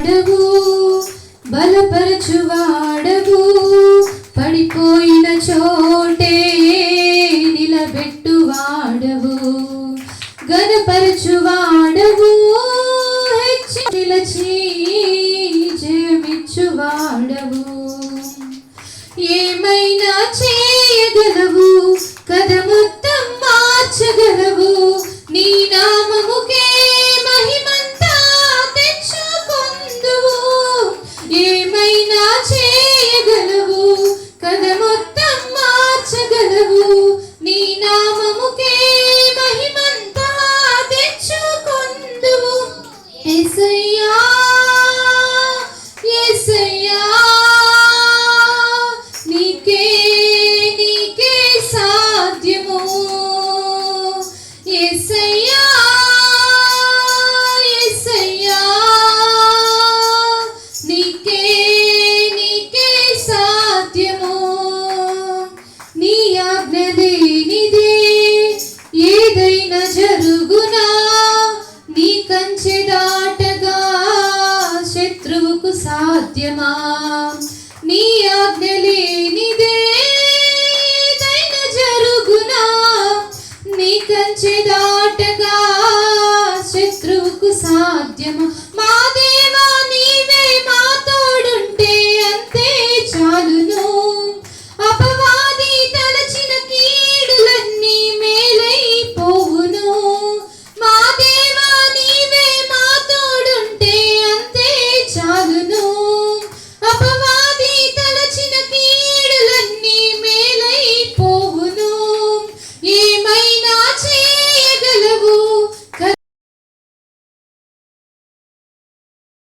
వాడవు, బలపరచువాడవు, పడిపోయిన చోటే నిలబెట్టువాడవు, ఘనపరచువాడవు, హెచ్చి నిలచి జయమిచ్చువాడవు. ఏమైనా చేయగలవు, కథ మొత్తం మార్చగలవు, నీ నామముకే మహిమంతా తెచ్చుకొందువు. ఏమైనా చేయగలవు, కథ మొత్తం మార్చగలవు, నీ నామముకే మహిమంతా తెచ్చుకొందువు. యేసయ్యా యేసయ్యా నీకే నీకే సాధ్యము. యేసయ్యా యేసయ్యా నీకే నీకే సాధ్యము. నీ ఆజ్ఞ లేనిదే ఏదైనా జరుగునా, నీ కంచె దాటగా శత్రువుకు సాధ్యమా. నీ ఆజ్ఞ లేనిదే ఏదైనా జరుగునా, నీ కంచె దాటగా శత్రువుకు సాధ్యమా.